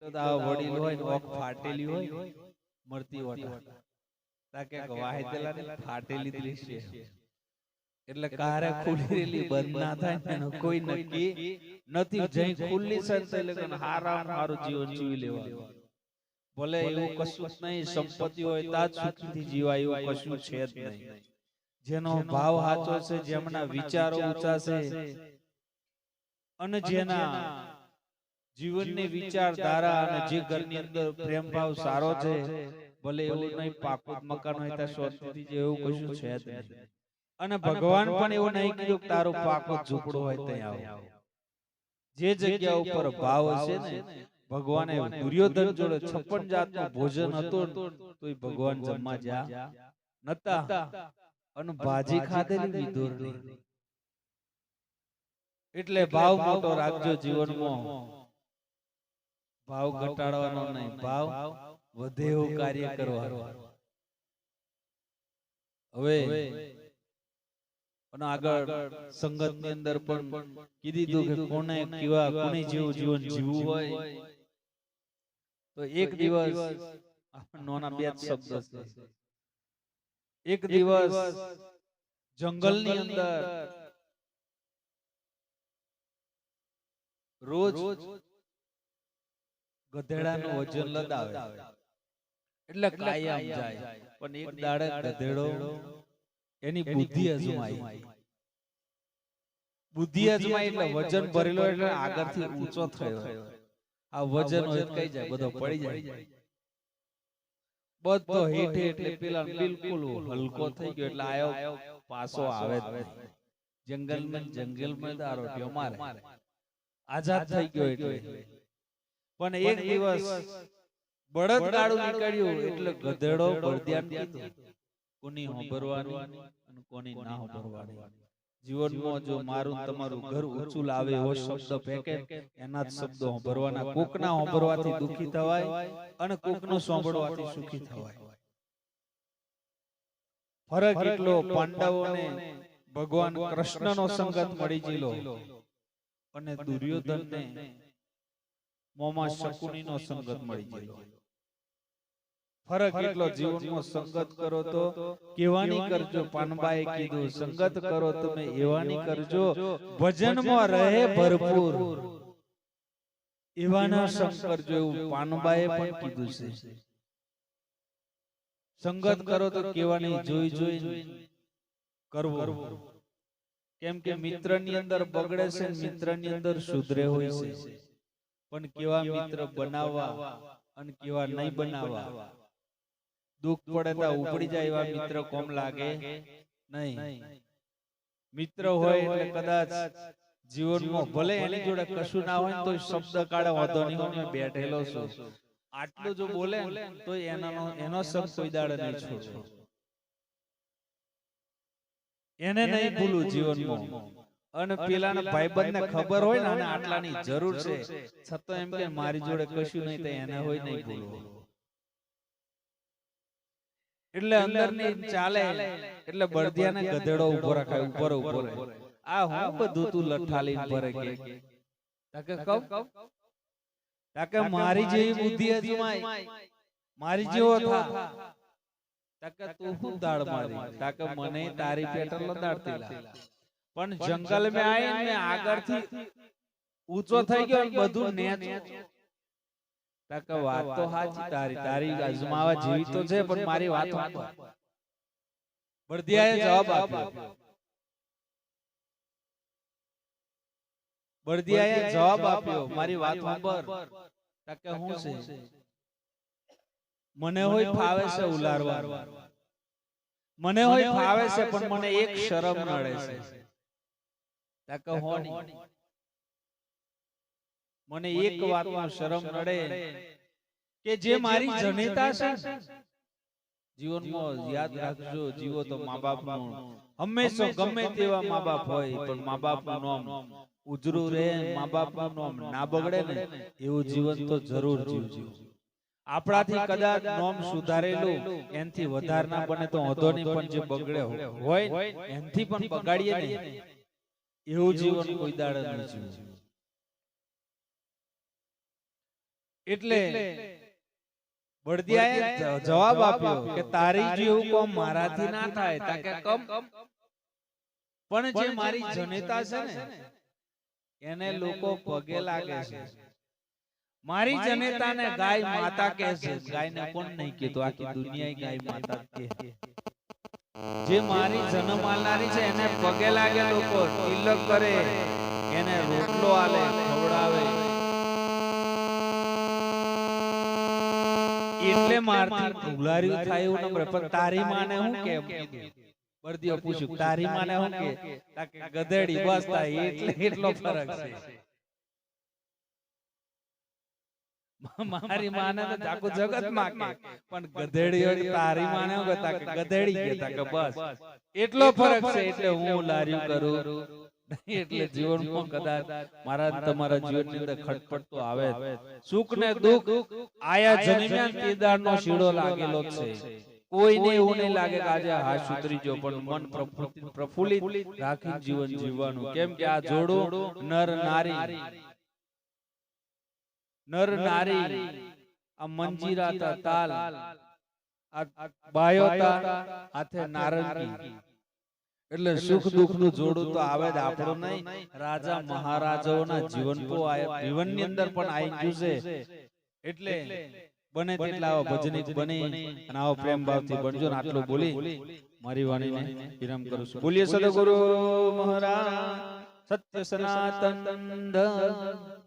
તો આ વડીલ હોય ને ઓખ ફાટેલી હોય મરતી ઓટા તાકે વાહેતેલા ને ફાટેલી દૃશ્ય એટલે કારે ખુલેલી બંધ ના થાય એનો કોઈ નક્કી નથી જઈ ખુલ્લી સંત એટલે હારા મારું જીવન જીવી લેવાનું ભલે એવું કશું જ નહીં સંપત્તિ હોય તાજ સુખથી જીવાય એવું કશું છે જ નહીં જેનો ભાવ સાચો છે જેમના વિચારો ઊંચા છે અને જેના જીવનની વિચારધારા અને જે ઘરની અંદર પ્રેમ ભાવ સારો છે ભલે એવું નહીં પાકું મકાન હોય ત્યાં શાંતિથી જે એવું કશું છે જ નહીં અને ભગવાન પણ એવું નહીં કીધું કે તારું પાકું ઝૂંપડું હોય ત્યાં આવો જે જગ્યા ઉપર ભાવ હશે ને ભગવાને દુર્યોધન જોડે 56 જાતનું ભોજન હતું તોય ભગવાન જમવા જા નતા અને ભાજી ખાધેલી વિદુરની એટલે ભાવ મોટો રાખજો જીવનમાં ભાવ ઘટાડવાનો નહીં ભાવ વધે એવું કાર્ય કરવાનું હવે અને આગળ સંગત ની અંદર પણ કીધું કે કોને કેવા કોને જેવું જીવન જીવવું હોય તો એક દિવસ નોના બે શબ્દ છે એક દિવસ જંગલ ની અંદર રોજ ગધેડાનું વજન લદાવે એટલે કાયમ જાય પણ એક દાડે ગધેડો એની બુદ્ધિ અજમાઈ એટલે વજન ભરેલો એટલે આગળથી ઊંચો થયો આ વજન હોય કઈ જાય બધો પડી જાય બધો હેઠે એટલે પેલા બિલકુલ હલકો થઈ ગયો એટલે આયો પાછો આવે જ નહીં જંગલમાં દારોટીઓ મારે આઝાદ થઈ ગયો એટલે પણ એક દિવસ બળદ ગાડું નીકળ્યું એટલે ગધેડો બળદિયાને કીધું કોની હોંભરવાની અને કોની ના હોંભરવાની જીવનમાં જો મારું તમારું ઘર ઊંચું લાવે એવો શબ્દ ફેંકે એના જ શબ્દો હોંભરવાના કોકના હોંભરવાથી દુખી થવાય અને કોકનો સાંભળવાથી સુખી થવાય ફરક એટલો પાંડવોને ભગવાન કૃષ્ણનો સંગત મળી ગયેલો અને દુર્યોધનને મોમાં શકુનીનો સંગત મળી ગયેલો ફરક એટલો જીવનમાં સંગત કરો તો કેવાની કરજો પાનબાએ કીધું સંગત કરો તમે એવાની કરજો ભજનમાં રહે ભરપૂર એવાના સંગ કરજો એવું પાનબાએ પણ કીધું છે સંગત કરો તો કેવાની જોઈ જોઈ કરવું કેમ કે મિત્રની અંદર બગડે છે મિત્રની અંદર સુધરે હોય છે પણ કેવા મિત્ર બનાવવા અને કેવા નહીં બનાવવા દુઃખ પડે તો ઉપડી જાય એવા મિત્ર કોમ લાગે નહીં મિત્ર હોય એટલે કદાચ જીવનમાં ભલે એની જોડે કશું ના હોય તો શબ્દ કાઢે વાંધો નહીં હું બેઠેલો છું આટલું જો બોલે તો એનો શબ્દ કોઈ દાડે નહીં છોડો એને નહીં ભૂલું જીવનમાં અને પેલાના ભાઈબંધને ખબર હોય ને અને આટલાની જરૂર છે છતાં એમ કે મારી જોડે કશું નહીં તો એને હોય નહીં ભૂલવું એટલે અંદરની ચાલે એટલે બળદિયાને ગધેડો ઉભો રાખાય ઉપર આ હું બધું તું લઠાલી ભરે કે તાકે મારી જેવી બુદ્ધિ અજમાય મારી જેવો થા તાકે તું હું દાળ મારી તાકે મને તારી પેટર લદાડતી લા પણ જંગલ મે આઈને આગળથી ઊંચો થઈ ગયો બધું નેચ તાકે વાત તો સાચી તારી અજમાવા જેવી તો છે પણ મારી વાત બળદિયાએ જવાબ આપ્યો મારી વાત સાંભળ તાકે હું છે મને હોય ફાવે છે ઉલારવા મને હોય ફાવે છે પણ મને એક શરમ નડે છે તાકે હોની મને એક વાતમાં શરમ નડે કે જે મારી જનેતા છે જીવનમાં યાદ રાખજો જીવો તો મા બાપનું હંમેશા ગમે તેવા મા બાપ હોય પણ મા બાપનું નામ ઉજળું રહે મા બાપનું નામ ના બગડે ને એવું જીવન તો જરૂર જીવજો આપણાથી કદાચ નામ સુધારેલું એનથી વધારે ના બને તો વાંધો નહીં પણ જે બગડે હોય એનથી પણ બગાડીએ ને એવું જીવન કોઈ દાડે નહીં જીવવું એટલે બળદિયાએ જવાબ આપ્યો કે તારી જેવું કોમ મારાથી ના થાય તાકે કમ, પણ જે મારી જનેતા છે ને એને લોકો પગે લાગે છે. મારી જનેતાને ગાય માતા કહે છે. ગાયને કોણ નહીં કહેતું? આખી દુનિયા ગાય માતા કહે. જે મારી જન્મ આલનારી છે એને પગે લાગે લોકો, તિલક કરે, એને રોટલો આલે, ખવડાવે. એટલે મારથી ભૂલાર્યું થાય એવું નમ્ર. પણ તારી માને હું કેમ કીધું? બળદિયો પૂછ્યું તારી માને હું કે? ગધેડી બસ થાય એટલે એટલો ફરક છે. મારી માને તો આખું જગત માં કે, પણ ગધેડી તારી માને હું કહેતા કે ગધેડી કહેતા કે બસ એટલો ફરક છે. એટલે હું લાર્યું કરું. એટલે જીવનમાં કદાચ મારા તમારા જીવનની અંદર ખટપટ તો આવે, સુખ ને દુઃખ આયા જન્મ્યા તેદારનો શીડો લાગેલો છે. કોઈને એવું નહીં લાગે કે આજે હાથ સુધરી ગયો, પણ મન પ્રફુલ્લિત રાખી જીવન જીવવાનું. કેમ કે આ જોડું નર નારી આ મંજીરા તા તાલ, આ બાયો તા હાથે નારંગી. એટલે સુખ દુઃખ નું જોડું તો આવે જ આપણું નહીં. રાજા મહારાજાઓના જીવનની અંદર પણ આવી ગયું છે. એટલે બને તેટલા આવા ભજનિક બની અને આવો પ્રેમ ભાવથી બનજો ને. આટલું બોલી મારી વાણીને વિરામ કરું છું. બોલીએ સદગુરુ મહારાજ સત્ય સનાતન ધર્મ.